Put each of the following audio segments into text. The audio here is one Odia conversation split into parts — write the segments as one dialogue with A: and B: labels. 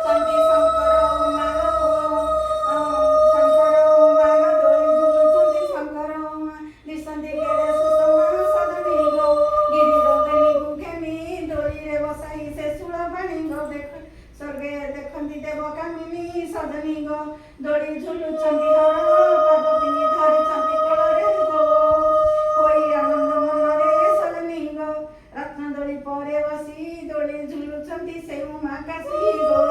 A: ଝୁଲୁଛନ୍ତି ଶଙ୍କର ଉମା ଶଙ୍କର ଉମା ଦୋଳି ଝୁଲୁଛନ୍ତି ଶଙ୍କର ଉମା ଦିଶନ୍ତି କେଡ଼େ ସୁଷମା ସଜନୀ ଗୋ ଗିରି ରଙ୍ଗନୀକୁ ଘେନି ଦୋଳିରେ ବସାଇ ସେ ଶୂଳ ପାଣି ଗୋ ସ୍ୱର୍ଗେ ଦେଖନ୍ତି ଦେବ କାମିନୀ ସଜନୀ ଗୋ ଦୋଳି ଝୁଲୁଛନ୍ତି ହରଣ ପାର୍ବତୀ ଧରିଛନ୍ତି କୋଳରେ ଗୋ ହୋଇ ଆନନ୍ଦ ମନରେ ସଜନୀ ଗୋ ରତ୍ନ ଦୋଳି ପରେ ବସି ଦୋଳି ଝୁଲୁଛନ୍ତି ସେ ଉମା କାଶୀ ଗୋ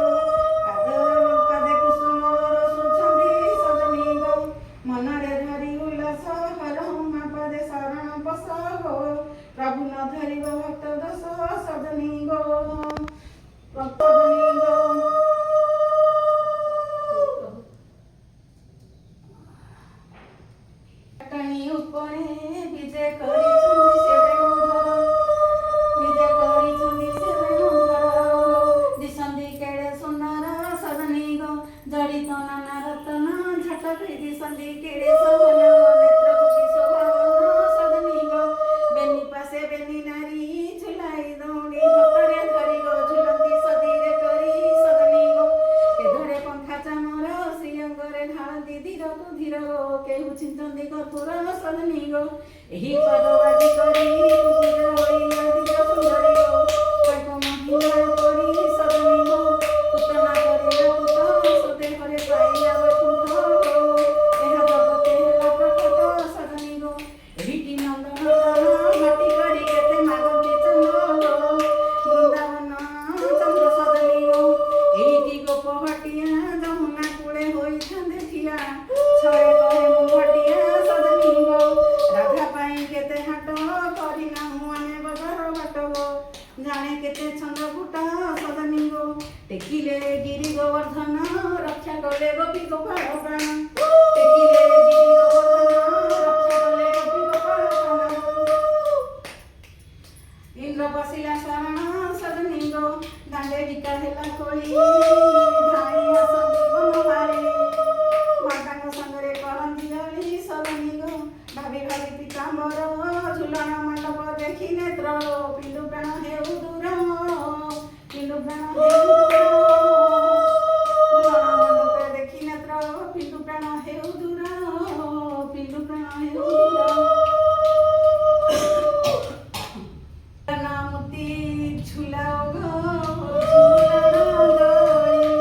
A: ପାଦେ କୁସୁମ ରସୁଛନ୍ତି ସଜନୀ ଗୋ ମନରେ ଧରି ଉଲ୍ଲାସ ହର ଉମା ପଦେ ଶରଣ ପଶ ଗୋ ପ୍ରଭୁ ନ ଧରିବ ଭକ୍ତ ଦୋଷ ସଜନୀ ଗୋ ସଜନୀ ଗୋ ପାଟଣୀ ଉପରେ ବିଜେ କରିଛନ୍ତି ସେ ବେଣୁଧର ବିଜେ କରିଛନ୍ତି ସେ ବେଣୁଧର ଦିଶନ୍ତି କେଡ଼େ ସୁନ୍ଦର ସଜନୀ ଗୋ ଜଡ଼ିତ ନାନା ରତନ ଝାଟ ଦିଶନ୍ତି କେଡ଼େ ସବନ ନେତ୍ରକୁ ଶୋଭାବନ ସଜନୀ ଗୋ ବେନି ପାଶେ ବେନି ନାରୀ ଝୁଲାଇ ଦଉଡ଼ି ହାତରେ ଧରି ଗୋ ଝୁଲନ୍ତି ସଦିରେ କରି ସଜନୀ ଗୋ କେଧରେ ପଙ୍ଖା ଚାମର ଶ୍ରୀଅଙ୍ଗରେ ଢାଳନ୍ତି ଧୀରକୁ ଧୀର ଗୋ କେହୁ ଛିଞ୍ଚନ୍ତି କର୍ପୂର ସଜନୀ ଗୋ ଏହି ପାଦବାଜି କରି କୁକୁର ହୋଇନାନ୍ତି ସୁନ୍ଦରୀ ଗୋ ତାଙ୍କ ମହିମା କରି ସଜନୀ ଗୋ ପୁତନା କରିଲା ପୁତ ସ୍ୱଦେହରେ ପାଇଲା ବୈକୁଣ୍ଠ ଗୋ ଏହା ଜଗତେ ହେଲା ପ୍ରକଟ ସଜନୀ ଗୋ ଏହିଟି ନନ୍ଦନନ୍ଦନ ମାଟି କରି କେତେ ମାଗନ୍ତି ଚନ୍ଦ୍ର ଗୋ ବୃନ୍ଦାବନ ଚନ୍ଦ୍ର ସଜନୀ ଗୋ ଏଇଟି ଗୋପ ହଟିଆ ଯମୁନା କୂଳେ ହୋଇଥାନ୍ତେ ଠିଆ ଛଏ କହେ ମୁଁ ହଟିଆ ସଜନୀ ଗୋ ରାଧା ପାଇଁ କେତେ ହାଟ କରିନାହୁଁ ଆମେ ବଜାର ବାଟ ଗୋ ଜାଣେ କେତେ ଛନ୍ଦ ଫୁଟ ସଜନୀ ଗୋ ଟେକିଲେ ଗିରି ଗୋବର୍ଦ୍ଧନ ରକ୍ଷା କଲେ ଗୋପୀ ଗୋପାଳ ପ୍ରାଣ ଟେକିଲେ ଗିରି ଗୋବର୍ଦ୍ଧନ ରକ୍ଷା କଲେ ଗୋପୀ ଗୋପାଳ ପ୍ରାଣ ଇନ୍ଦ୍ର ବସିଲା ଶରଣ ସଜନୀ ଗୋ ଦାଣ୍ଡେ ବିକା ହେଲା କୋଳି ଧାଇଁ ଆସନ୍ତି ବନମାଳି ମାତାଙ୍କ ସାଙ୍ଗରେ କରନ୍ତି ଅଳି ସଜନୀ ଗୋ ଭାବି ଭାବି ପୀତାମ୍ବର ଝୁଲଣ ମଣ୍ଡପ ଦେଖି ନେତ୍ର ପିଣ୍ଡୁ ପ୍ରାଣ ହେଉ ଦୂର ପିଣ୍ଡୁ ପ୍ରାଣ ହେଉ ଦୂର ଝୁଲଣ ମଣ୍ଡପ ଦେଖି ନେତ୍ର ପିଣ୍ଡୁ ପ୍ରାଣ ହେଉ ଦୂର ପିଣ୍ଡୁ ପ୍ରାଣ ହେଉ ଦୂର ମୋତି ଝୁଲାଓ ଝୁଲଣ ଦୋଳି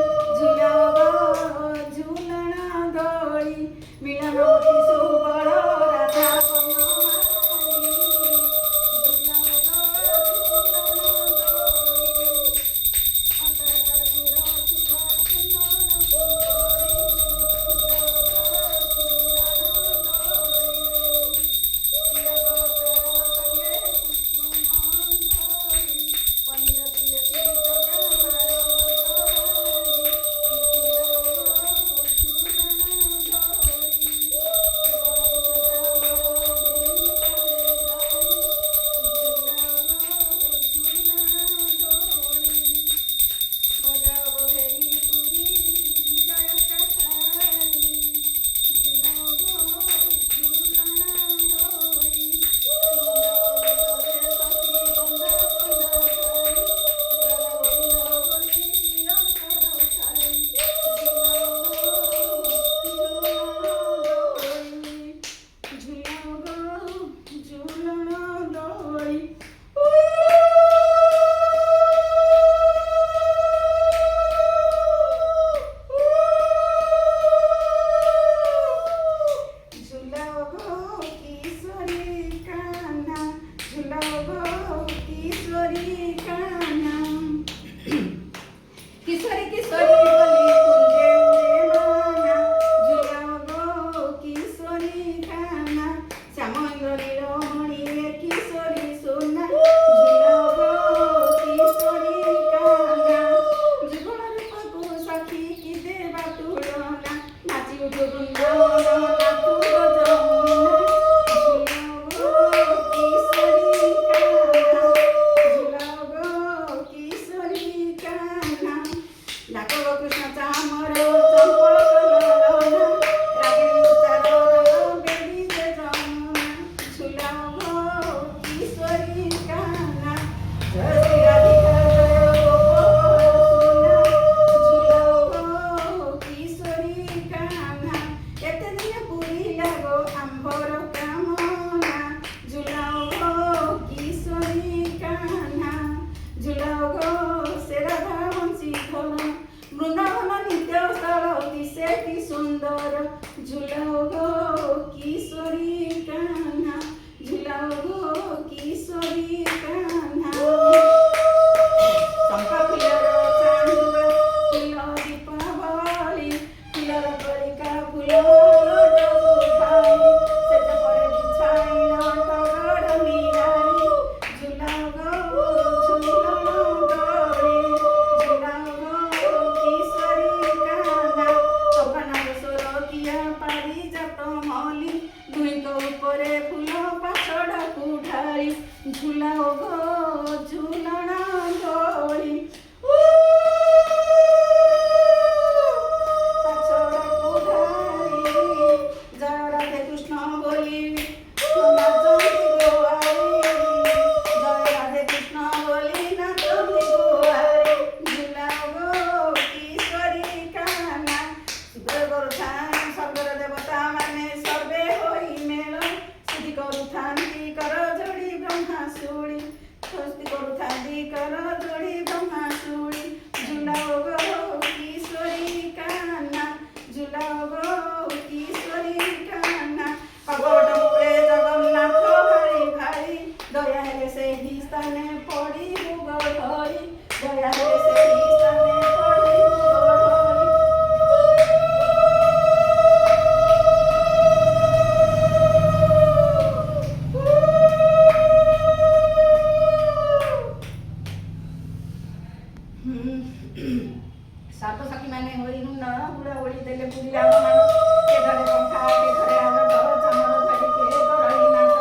A: ସାତ ସଖୀ ମାନେ ହୋଇ ହୁଳ ହୋଳି ଦେଲେ ବୁଲିଲା ମାନ କେ ଧରେ ପଙ୍ଖା କେ ଧରେ ଆନନ୍ଦ ଚାମର ଧରି କେ ଗରଳି ନାଟ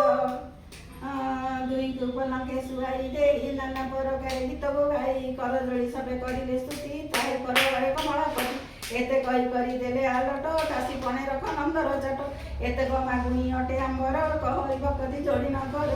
A: ଦୁଇ ପଲଙ୍କେ ଶୁଆଇ ଦେଇ ନାନା ପ୍ରକାର ଗୀତ ଗାଇ କରଜଳି ସବେ କରିଲେ ସ୍ତୁତି ତାଏ କରବାରେ କମଳାପତି ଏତେ କରି କରି ଦେଲେ ଆଲଟ କାଶୀ ପଣେ ରଖ ନନ୍ଦର ଚାଟ ଏତେ ମାଗୁଣି ଅଟେ ଆମ୍ବର କହିବ କଦି ଯୋଡ଼ି ନ କର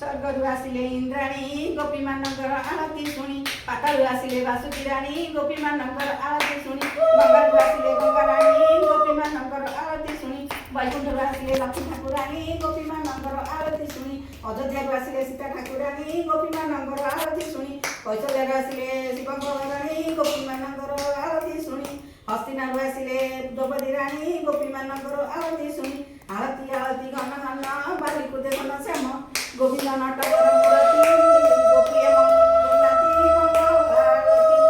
A: स्वर्गरू आसिले इंद्राणी गोपी मानकर आरती शुणी पातालू आसिले बासुकी राणी गोपी मानकर आरती शुणी गंगारू आसिले गंगा राणी गोपी मानकर आरती शुणी वैकुंठरू आसिले लक्ष्मी ठाकुराणी गोपी मानकर आरती शुणी अयोध्यारू आसिले सीता ठाकुराणी गोपी मानकर आरती शुणी कौशल्यारू आसिले शिवंक राणी गोपी मानकर आरती शुणी हस्तिनारू आसिले द्रौपदी राणी गोपी मानकर आरती शुणी आरती आरती घन घन बालिकू देखन श्याम गोविंद नाटकर मूर्ति गोपी मंगलाती मंगलाती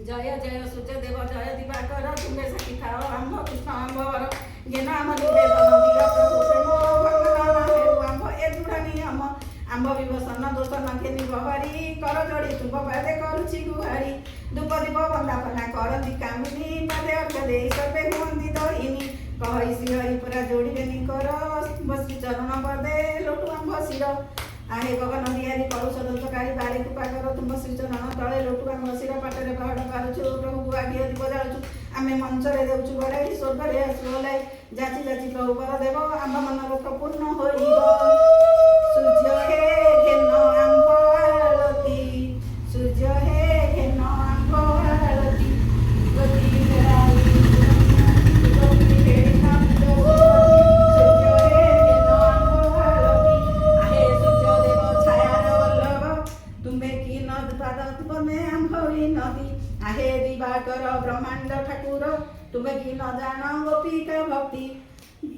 A: जय जय सूर्य देव जय दिवाकर तुम्हें सखी खाओ आंब कृष्ण आंबर जेना आम निवेदन दिय प्रभु प्रेम भगवान हेरु आंब ए दुरानी आंब विभसन दोष नखे निबहारी कर जोड़ी तुम पादे करुछि गुहारी धूप दीप बंदापना करती कामिनी पादे अर्घ दे सर्वे हुअंती दहिनी कहि श्रीहरि पुरा जोड़िबे निकर बसी चरण पदे लोटु आंब शिर आहे गगन बिहारी कलुष दंतकारी बारे कृपा कर तुम श्रीचरण तले लोटु आंब शिर पाटरे पहाड़ पारुछु प्रभु आगे दीप जालुछु आमे मंचरे देउछु गराई स्वर्गरे आसु ओलाई जाची जाची प्रभु कर देव आंब मन लोक पूर्ण होइब सूर्य हे घेन आंब आलती सूर्य हे घेन आंब आलती गति बेराई गति बेरिना सूर्य हे घेन आंब आलती आहे सूर्य देव छायार वल्लभ तुम्बे की नद पादत बने आंभरी नदी आहे दिवाकर ब्रह्मांड ठाकुर तुम्हें की न जान गोपिका भक्ति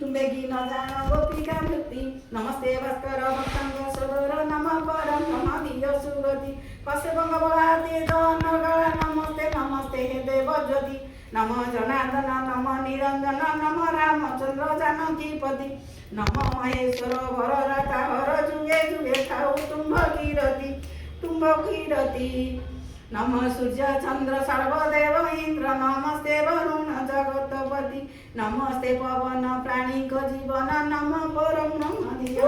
A: तुम्हें की न जान गोपिका भक्ति नमस्ते भास्कर भक्तंग सदर नम परम नम दिय सुगति कसे बंग बलाते जनगण नमस्ते नमस्ते हे देव ज्योति नम जनार्दन नम निरंजन नम रामचंद्र जानकीपति नम महेश्वर वरदाता हर जुगे जुगे खाऊ तुम्भ कीरति नम सूर्य चंद्र सर्वदेव इंद्र नमस्ते वरुण जगतपति नमस्ते पवन प्राणी को जीवन नम परम नम दिय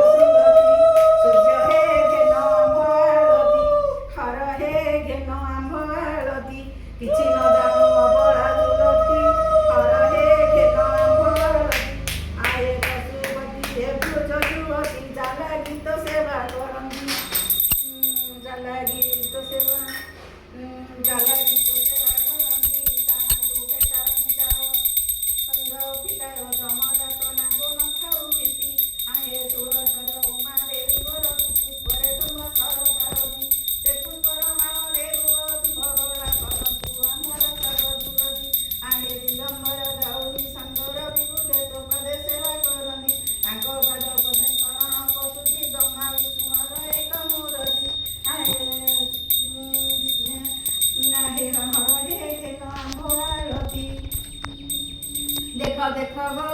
A: सूर्य हे घेन आंब आलती हर हे घेन आंब आलती किछि न जानु अबला दुलती हर हे घेन आंब आलती आये पशुपति हे भुज जुवती जाला गीत सेवा करंती जाला गीत सेवा जाला गीत सेवा करंती ताहाकु भेटारंती जाओ संग पितार जमजात नागो न खाऊ भीति आहे तुळसर उमा देवी वर पुष्परे तुम सरदारती से पुष्पर माळ देवती भगला करतु आंधर सर दुरती आहे दिगंबर गौरी संगर विबुधे तो पदे सेवा करंती तांको पद पदे शरण पशुति ब्रह्मा विष्णु हर एक मूर्ति आहे हर हे घेन आंब आलती देख देख गो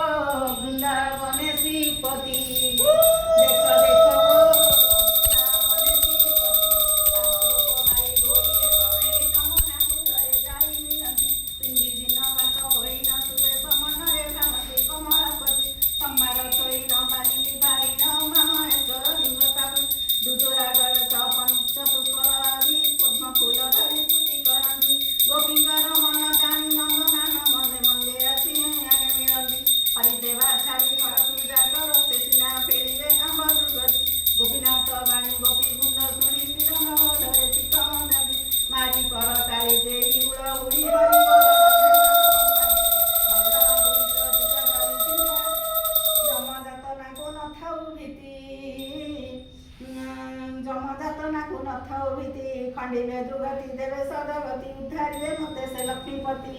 A: वृंदावने श्रीपति देख देख गो वृंदावने श्रीपति भाई गोरी कमेरी नमना सुधरे जाई मिलती पिंडी दिन बात होई न सुरेश मनरे भावती कमलापति संबार थोई न बाली भाई न महेश्वर लिंगतापति दुदुरा गणेश पंच पुष्पादि पद्म फूल धरी स्तुति करंती गोपीकर मन जानी नंदनान मने मंदे आसी आगे मिलती हरिदेवा छाड़ी हर पूजा कर से सिना फेरिले आंब दुर्गति गोपीनाथ वाणी गोपी गुंड शुणी श्रीरंग धरे चित्त दाबी मारी कर ताली देई उड़ उड़ी हरि जमजात नाको न थाऊ भीति जमजात नाको न थाऊ भीति खंडिले दुर्गति देवे सदगति उद्धारिले मते से लक्ष्मीपति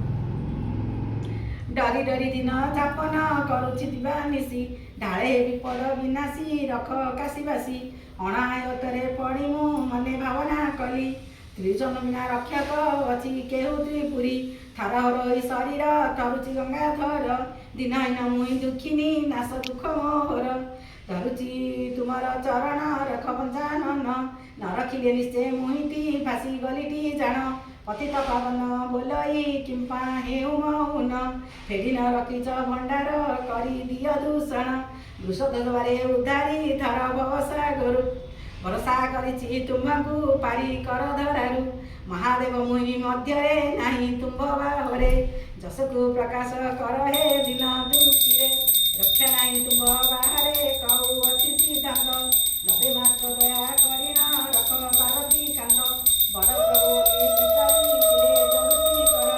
A: ଡରି ଡରି ଦିନ ଯାପନ କରୁଛି ଦିବାନିଶି ଢାଳେ ବିପଦ ବିନାଶୀ ରଖ କାଶୀ ବାସି ଅଣାୟତରେ ପଡ଼ି ମୁଁ ମନେ ଭାବନା କଲି ତ୍ରିଜନ ବିନା ରକ୍ଷକ ଅଛି କେହୁ ତ୍ରିପୁରୀ ଥର ରୋଇ ଶରୀର ତରୁଛି ଗଙ୍ଗାଧର ଦିନହୀନ ମୁହିଁ ଦୁଃଖିନୀ ନାଶ ଦୁଃଖ ମୋହର ଧରୁଛି ତୁମର ଚରଣ ରଖ ପଞ୍ଚାନନ ନ ରଖିଲେ ନିଶ୍ଚୟ ମୁହିଁଟି ଭାସି ଗଲିଟି ଜାଣ ପତିତ ପାବନ ବୋଲଇ କିମ୍ପା ହେଉ ମୌନ ଫେଡ଼ି ନ ରଖିଛ ଭଣ୍ଡାର କରି ଦିଅ ଦୂଷଣ ବୃଷଦ୍ୱାରେ ଉଦ୍ଧାରି ଧର ଭବସାଗରୁ ଭରସା କରିଛି ତୁମ୍ଭଙ୍କୁ ପାରି କର ଧରାରୁ ମହାଦେବ ମୁହିଁ ମଧ୍ୟରେ ନାହିଁ ତୁମ୍ଭ ବାହରେ ଯଶକୁ ପ୍ରକାଶ କର ହେ ଦିନ ଦୁଃଖୀରେ ରକ୍ଷା ନାହିଁ ତୁମ୍ଭ ବାହାରେ କହୁ ଅଛି ସିଦ୍ଧାନ୍ତ ଲବେ ମାତ୍ର ଦୟା କରିଣ ରଖ ପାରତି କାନ୍ତ ବଡ଼ ପ୍ରଭୁ ଜରୁଛି କର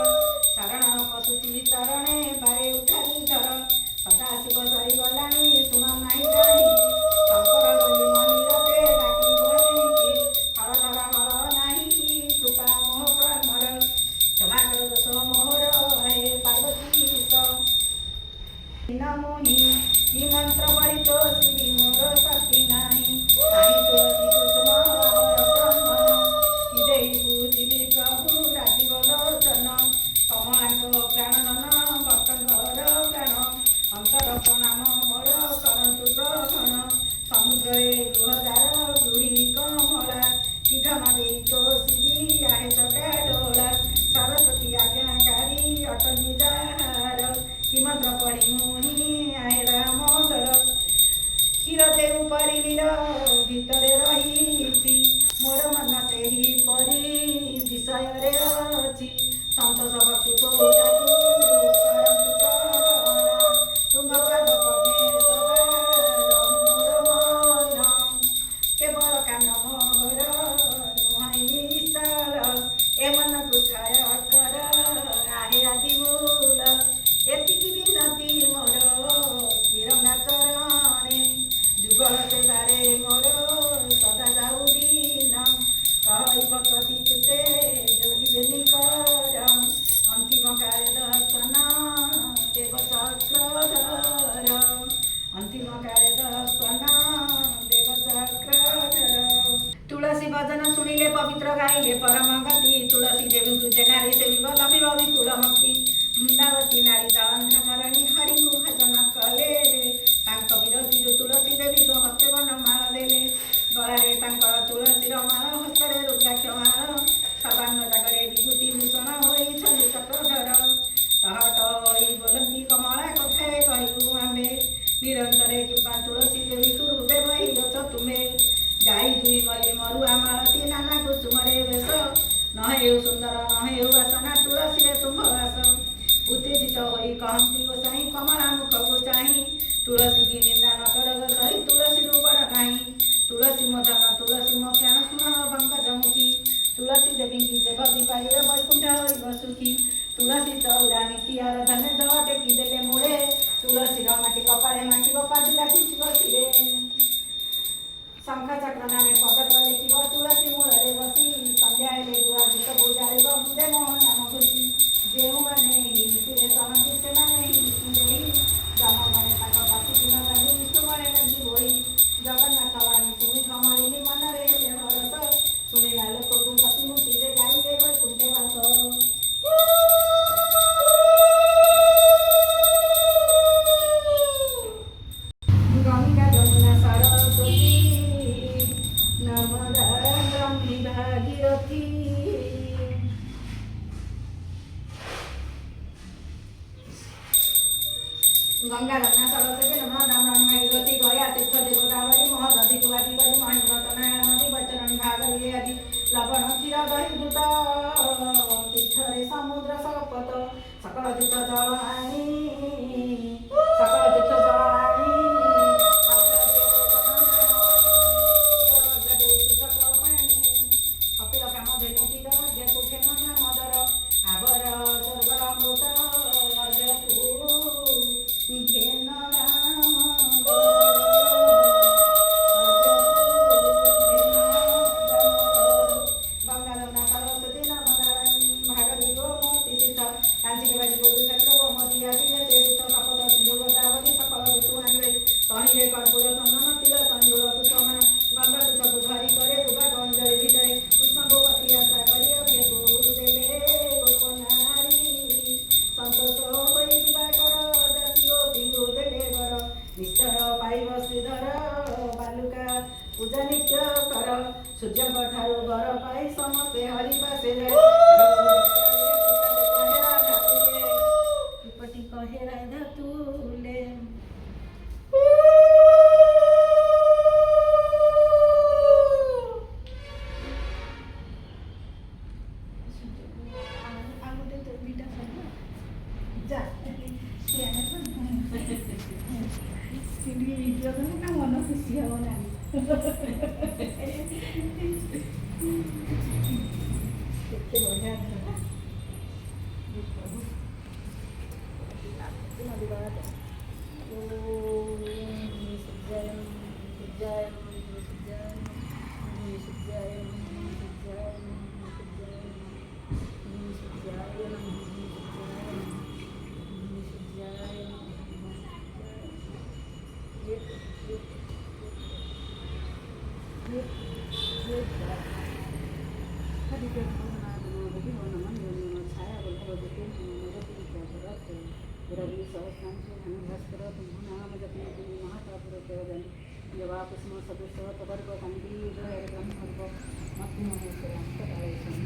A: ଶରଣ ପଶୁଛି ଚରଣେ ବାରେ ଉଠାରି ଧର ସଦାଶିବ ସରିଗଲାଣି ଶୁଣ ନାହିଁ କାହିଁକି ଶଙ୍କର ବୋଲି ମନିରତେ ଡାକି ବନେଇକି ହଳ ଧର ହଳ ନାହିଁ କି କୃପା ମୋହ କର୍ମର କ୍ଷମା କର ଦୋଷ ମୋହର ହେ ପାର୍ବତୀ ମୁହିଁ କି ମନ୍ତ୍ର ପଢ଼ି ତୋଷିବି ମୋର ଶକ୍ତି ନାହିଁ କାହିଁ ତୁଳସୀ କୁସୁମ ଆମର ଚନ୍ଦନ କି ଦେଇ ପୂଜିବି ପ୍ରଭୁ ରାଜୀବ ଲୋଚନ କମଳାଙ୍କ ପ୍ରାଣଧନ ଭକ୍ତଙ୍କର ପ୍ରାଣ ଅନ୍ତର ପ୍ରଣାମ ମୋର କରନ୍ତୁ ଗ୍ରହଣ ସମୁଦ୍ରରେ ଗୃହଦାର ଗୃହିଣୀ କମଳା ସିଧନ ଦେଇ ତୋଷିବି ଆହେ ଚକା ଡୋଳା ସରସ୍ୱତୀ ଆଜ୍ଞାକାରୀ ଅଟଲି ଯାହାର କି ମନ୍ତ୍ର ପଢ଼ି ମୁହିଁ ଆହେ ଦାମୋଦର କ୍ଷୀର ଦେଉ ପରିଣୀର ଭିତରେ ରହିଛି ମୋର ମନ ସେହିପରି ବିଷୟରେ ଅଛି ସନ୍ତୋଷ ଭକ୍ତି ପୂଜାକୁ କରନ୍ତୁ ଗ୍ରହଣ ତୁମ୍ଭ ପାଦ ପଦ୍ମେ ସଦା ରହୁ ମୋର ମନ କେବଳ କାନ ମୋହର ନୁହଁ ନିଶ୍ଚଳ ଏ ମନକୁ ଥୟ କର ଆହେ ଆଦି ମୂଳ ଏତିକି ବିନତି ମୋର ତିରଙ୍ଗା ଚରଣେ ଯୁଗଳ ସେବାରେ ମୋର ସଦା ଯାଉ ଦିନ କହିବ କତି ତୁତେ ଯୋଡ଼ିବେନି କର ଅନ୍ତିମ କାଳ ଦର୍ଶନ ଦେବ ଚକ୍ରଧର ଅନ୍ତିମ କାଳ ଦର୍ଶନ ଦେବ ଚକ୍ରଧର ତୁଳସୀ ଭଜନ ଶୁଣିଲେ ପବିତ୍ର ଗାଇଲେ ପରମ ଗତି ତୁଳସୀ ଦେବୀଙ୍କୁ ଯେ ନାରୀ ସେବିବ ଲଭିବ ବିପୁଳ ମୁକ୍ତି ବୃନ୍ଦାବତୀ ନାରୀ ଜଳନ୍ଧା ଧରଣୀ ହରିଙ୍କୁ ଭଜନ କଲେ ତାଙ୍କ ବିରୋଧୀରୁ ତୁଳସୀ ଦେବୀଙ୍କୁ ହସ୍ତବନ ମାଳ ଦେଲେ ଗଳାରେ ତାଙ୍କର ତୁଳସୀର ମାଳ ହସ୍ତରେ ରୁଦ୍ରାକ୍ଷ ମାଳ ସର୍ବାଙ୍ଗ ଜାଗରେ ବିଭୂତି ଭୂଷଣ ହୋଇଛନ୍ତି ଚକ୍ରଧର ଟହଟ ହୋଇ ବୋଲନ୍ତି କମଳା କଥାରେ କହିବୁ ଆମ୍ଭେ ନିରନ୍ତରେ କିମ୍ବା ତୁଳସୀ ଦେବୀକୁ ହୃଦୟ ବହିରଛ ତୁମେ ଯାଇ ଦୁଇ ମଲି ମରୁଆ ମାଳତୀ ନାନା କୁସୁମରେ ବେଶ ନ ହେଉ ସୁନ୍ଦର ନ ହେଉ ବାସନା ତୁଳସୀରେ ତୁମ୍ଭ ବାସ ଉତ୍ତେଜିତ ହୋଇ କହନ୍ତି ଗୋସାଇଁ କମଳା ମୁଖକୁ ଚାହିଁ ତୁଳସୀ କି ନିନ୍ଦା ନ କର ଗୋସାଇଁ ତୁଳସୀରୁ ବଡ଼ ନାହିଁ ତୁଳସୀ ମୋ ଧନ ତୁଳସୀ ମୋ ପ୍ରାଣ ସ୍ମରଣ ପଙ୍କଜମୁଖୀ ତୁଳସୀ ଦେବୀଙ୍କି ଯେ ଭଜି ପାରିବ ବୈକୁଣ୍ଠ ହୋଇବ ସୁଖୀ ତୁଳସୀ ଚଉରା ନୀତି ଆରାଧନେ ଜଳ ଟେକି ଦେଲେ ମୂଳେ ତୁଳସୀର ମାଟି କପାଳେ ମାଟିବ ପାଦୁକା ଛିଞ୍ଚିବ ଶିରେ ଶଙ୍ଖ ଚକ୍ର ନାମେ ପଦକ ଲେଖିବ ତୁଳସୀ ମୂଳରେ ବସି ସନ୍ଧ୍ୟା ହେଲେ ଗୁଆ ଗୀତ ଜାଳିବ ହୃଦୟ ମୋହ ନାମ ଘୋଷି ଯେଉଁମାନେ ନୀତିରେ ଶରନ୍ତି ସେମାନେ ନୀତି ଦେଇ ଯମମାନେ ତାଙ୍କ ବାସି ଦିନ ତାଙ୍କୁ ବିଷ୍ଣୁମାନେ ନଦୀ ହୋଇ ଜଗନ୍ନାଥ ବାଣୀ ଶୁଣି କମଳିନୀ ମନରେ ହେଲେ ହରସ ଶୁଣିଲା ଲୋକକୁ ପ୍ରତିମୂର୍ତ୍ତିରେ ଗାଇଲେ ବୈକୁଣ୍ଠେ ବାସ ଗଙ୍ଗା ଯମୁନା ସରସ୍ୱତୀ ନର୍ମଦା ବ୍ରହ୍ମୀ ଭାଗୀରଥୀ गंगा रत्ना सरस्वती नर्मदा भागीरथी गया तीर्थ देवतावली महदधि गुवाटी करी महेंद्र तना नदी बचरणी भागरी आदि लवण क्षीर दही दूत तीर्थरे समुद्र सपत सकल तीर्थ जल आनी सकल तीर्थ जल आनी कपिल काम धेनु तीर जेकु खेन मदर आबर स्वर्गर अमृत घेन राम गंगा सरस्वती नर्मदा भागरी गोमती तीर्थ कांची के बाजी गोरु ठाकुर गोमती ଯା ଭିଡ଼ିଓ କଲେ ନା ମନ ଖୁସି ହବ ନାହିଁ। କେତେ ବଢ଼ିଆ ଥିଲା। जवाकुसुम सदृशः तदर्भकण्डी ब्रह्मर्व मध्यमहेश्वरान्तकालेशं